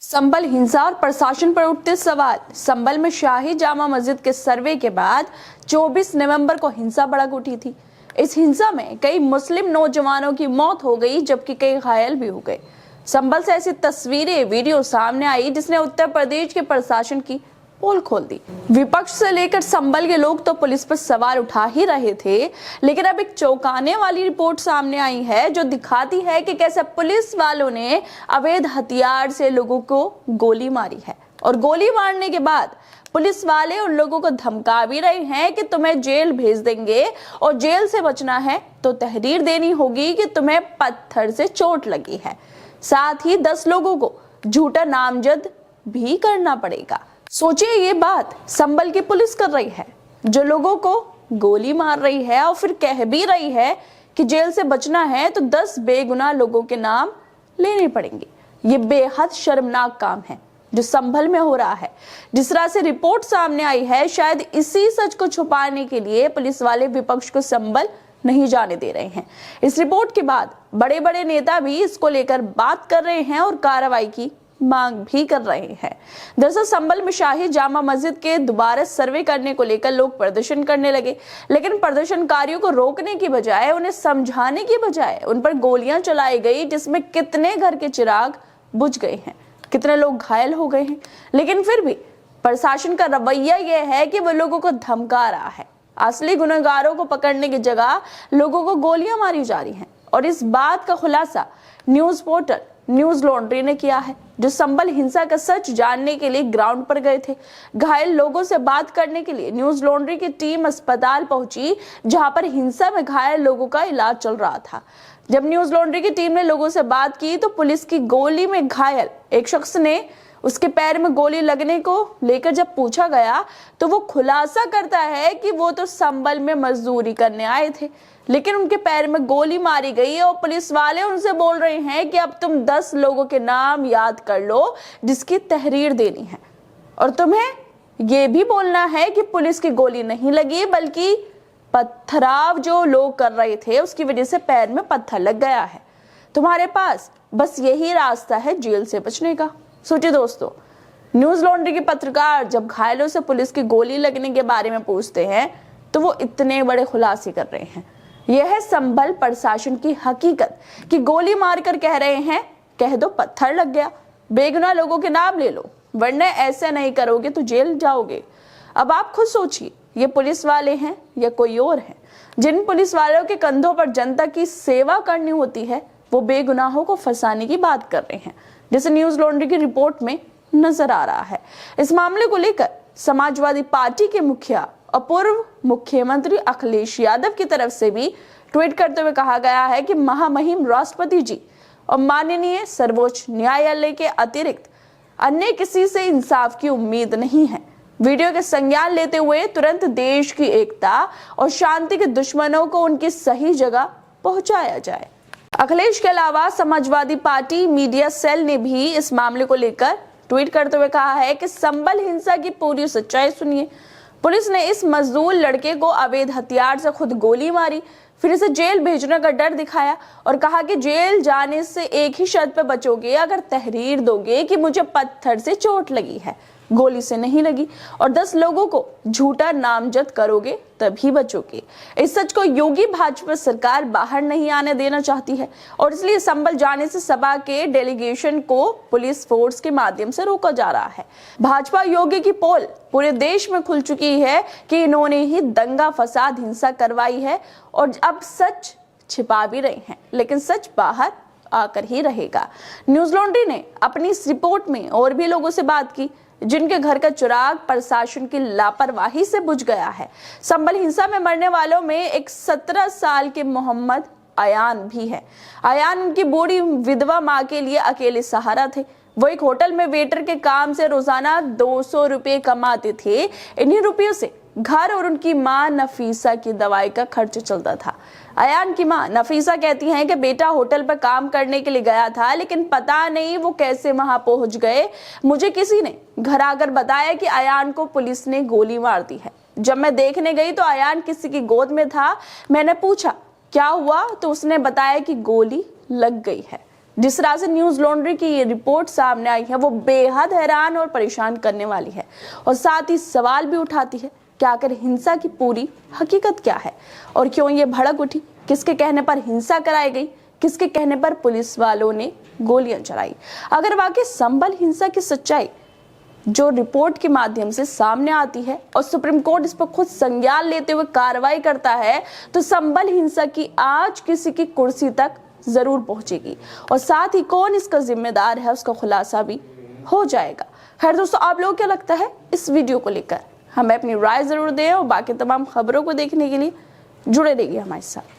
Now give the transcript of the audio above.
संभल हिंसा और प्रशासन पर उठते सवाल। संभल में शाही जामा मस्जिद के सर्वे के बाद 24 नवंबर को हिंसा भड़क उठी थी। इस हिंसा में कई मुस्लिम नौजवानों की मौत हो गई, जबकि कई घायल भी हो गए। संभल से ऐसी तस्वीरें, वीडियो सामने आई जिसने उत्तर प्रदेश के प्रशासन की पोल खोल दी। विपक्ष से लेकर संभल के लोग तो पुलिस पर सवाल उठा ही रहे थे, लेकिन अब एक चौंकाने वाली रिपोर्ट सामने आई है जो दिखाती है कि कैसे पुलिस वालों ने अवैध हथियार से लोगों को गोली मारी है। और गोली मारने के बाद पुलिस वाले उन लोगों को धमका भी रहे हैं कि तुम्हें जेल भेज देंगे, और जेल से बचना है तो तहरीर देनी होगी कि तुम्हें पत्थर से चोट लगी है। साथ ही 10 लोगों को झूठा नामजद भी करना पड़ेगा। सोचिए, ये बात संभल की पुलिस कर रही है, जो लोगों को गोली मार रही है और फिर कह भी रही है कि जेल से बचना है तो 10 बेगुनाह लोगों के नाम लेने पड़ेंगे। ये बेहद शर्मनाक काम है जो संभल में हो रहा है। जिस तरह से रिपोर्ट सामने आई है, शायद इसी सच को छुपाने के लिए पुलिस वाले विपक्ष को संभल नहीं जाने दे रहे हैं। इस रिपोर्ट के बाद बड़े बड़े नेता भी इसको लेकर बात कर रहे हैं और कार्रवाई की मांग भी कर रहे हैं। दरअसल संभल में शाही जामा मस्जिद के दोबारा सर्वे करने को लेकर लोग प्रदर्शन करने लगे, लेकिन प्रदर्शनकारियों को रोकने की बजाय, उन्हें समझाने की बजाय उन पर गोलियां चलाई गई, जिसमें कितने घर के चिराग बुझ गए हैं, कितने लोग घायल हो गए हैं। लेकिन फिर भी प्रशासन का रवैया यह है कि वो लोगों को धमका रहा है। असली गुनहगारों को पकड़ने की जगह लोगों को गोलियां मारी जा रही हैं। और इस बात का खुलासा न्यूज पोर्टल न्यूज लॉन्ड्री ने किया है, जो संभल हिंसा का सच जानने के लिए ग्राउंड पर गए थे। घायल लोगों से बात करने के लिए न्यूज लॉन्ड्री की टीम अस्पताल पहुंची, जहां पर हिंसा में घायल लोगों का इलाज चल रहा था। जब न्यूज लॉन्ड्री की टीम ने लोगों से बात की तो पुलिस की गोली में घायल एक शख्स ने उसके पैर में गोली लगने को लेकर जब पूछा गया तो वो खुलासा करता है कि वो तो संभल में मजदूरी करने आए थे, लेकिन उनके पैर में गोली मारी गई और पुलिस वाले उनसे बोल रहे हैं कि अब तुम 10 लोगों के नाम याद कर लो जिसकी तहरीर देनी है, और तुम्हें ये भी बोलना है कि पुलिस की गोली नहीं लगी, बल्कि पत्थराव जो लोग कर रहे थे उसकी वजह से पैर में पत्थर लग गया है। तुम्हारे पास बस यही रास्ता है जेल से बचने का। सोचिए दोस्तों, न्यूज लॉन्ड्री के पत्रकार जब घायलों से पुलिस की गोली लगने के बारे में पूछते हैं तो वो इतने बड़े खुलासे कर रहे हैं। यह है संभल प्रशासन की हकीकत कि गोली मारकर कह रहे हैं, कह दो पत्थर लग गया, बेगुनाह लोगों के नाम ले लो, वरना ऐसे नहीं करोगे तो जेल जाओगे। अब आप खुद सोचिए, ये पुलिस वाले हैं या कोई और है? जिन पुलिस वालों के कंधों पर जनता की सेवा करनी होती है, वो बेगुनाहों को फंसाने की बात कर रहे हैं, जैसे न्यूज लॉन्ड्री की रिपोर्ट में नजर आ रहा है। इस मामले को लेकर समाजवादी पार्टी के मुखिया और पूर्व मुख्यमंत्री अखिलेश यादव की तरफ से भी ट्वीट करते हुए कहा गया है कि महामहिम राष्ट्रपति जी और माननीय सर्वोच्च न्यायालय के अतिरिक्त अन्य किसी से इंसाफ की उम्मीद नहीं है। वीडियो के संज्ञान लेते हुए तुरंत देश की एकता और शांति के दुश्मनों को उनकी सही जगह पहुंचाया जाए। अखिलेश के अलावा समाजवादी पार्टी मीडिया सेल ने भी इस मामले को लेकर ट्वीट करते हुए कहा है कि संभल हिंसा की पूरी सच्चाई सुनिए। पुलिस ने इस मजदूर लड़के को अवैध हथियार से खुद गोली मारी, फिर इसे जेल भेजने का डर दिखाया और कहा कि जेल जाने से एक ही शर्त पे बचोगे, अगर तहरीर दोगे कि मुझे पत्थर से चोट लगी है, गोली से नहीं लगी, और 10 लोगों को झूठा नामजद करोगे तभी बचोगे। इस सच को योगी भाजपा सरकार बाहर नहीं आने देना चाहती है, और इसलिए संभल जाने से सभा के डेलीगेशन को पुलिस फोर्स के माध्यम से रोका जा रहा है। भाजपा योगी की पोल पूरे देश में खुल चुकी है कि इन्होंने ही दंगा फसाद हिंसा करवाई है, और अब सच छिपा भी रहे हैं, लेकिन सच बाहर आकर ही रहेगा। न्यूज लॉन्ड्री ने अपनी इस रिपोर्ट में और भी लोगों से बात की जिनके घर का चिराग प्रशासन की लापरवाही से बुझ गया है। संभल हिंसा में मरने वालों में एक 17 साल के मोहम्मद अयान भी है। अयान उनकी बूढ़ी विधवा माँ के लिए अकेले सहारा थे। वो एक होटल में वेटर के काम से रोजाना 200 रुपये कमाते थे। इन्हीं रुपयों से घर और उनकी माँ नफीसा की दवाई का खर्च चलता था। अयान की माँ नफीसा कहती हैं कि बेटा होटल पर काम करने के लिए गया था, लेकिन पता नहीं वो कैसे वहां पहुंच गए। मुझे किसी ने घर आकर बताया कि अयान को पुलिस ने गोली मार दी है। जब मैं देखने गई तो अयान किसी की गोद में था। मैंने पूछा क्या हुआ, तो उसने बताया कि गोली लग गई है। जिस तरह से न्यूज लॉन्ड्री की ये रिपोर्ट सामने आई है वो बेहद हैरान और परेशान करने वाली है और साथ ही सवाल भी उठाती है कि आखिर हिंसा की पूरी हकीकत क्या है और क्यों ये भड़क उठी, किसके कहने पर हिंसा कराई गई, किसके कहने पर पुलिस वालों ने गोलियां चलाई। अगर वाकई संभल हिंसा की सच्चाई जो रिपोर्ट के माध्यम से सामने आती है और सुप्रीम कोर्ट इस पर खुद संज्ञान लेते हुए कार्रवाई करता है तो संभल हिंसा की आज किसी की कुर्सी तक जरूर पहुंचेगी और साथ ही कौन इसका जिम्मेदार है उसका खुलासा भी हो जाएगा। खैर दोस्तों, आप लोगों को क्या लगता है इस वीडियो को लेकर? हमें अपनी राय जरूर दें और बाकी तमाम खबरों को देखने के लिए जुड़े रहिए हमारे साथ।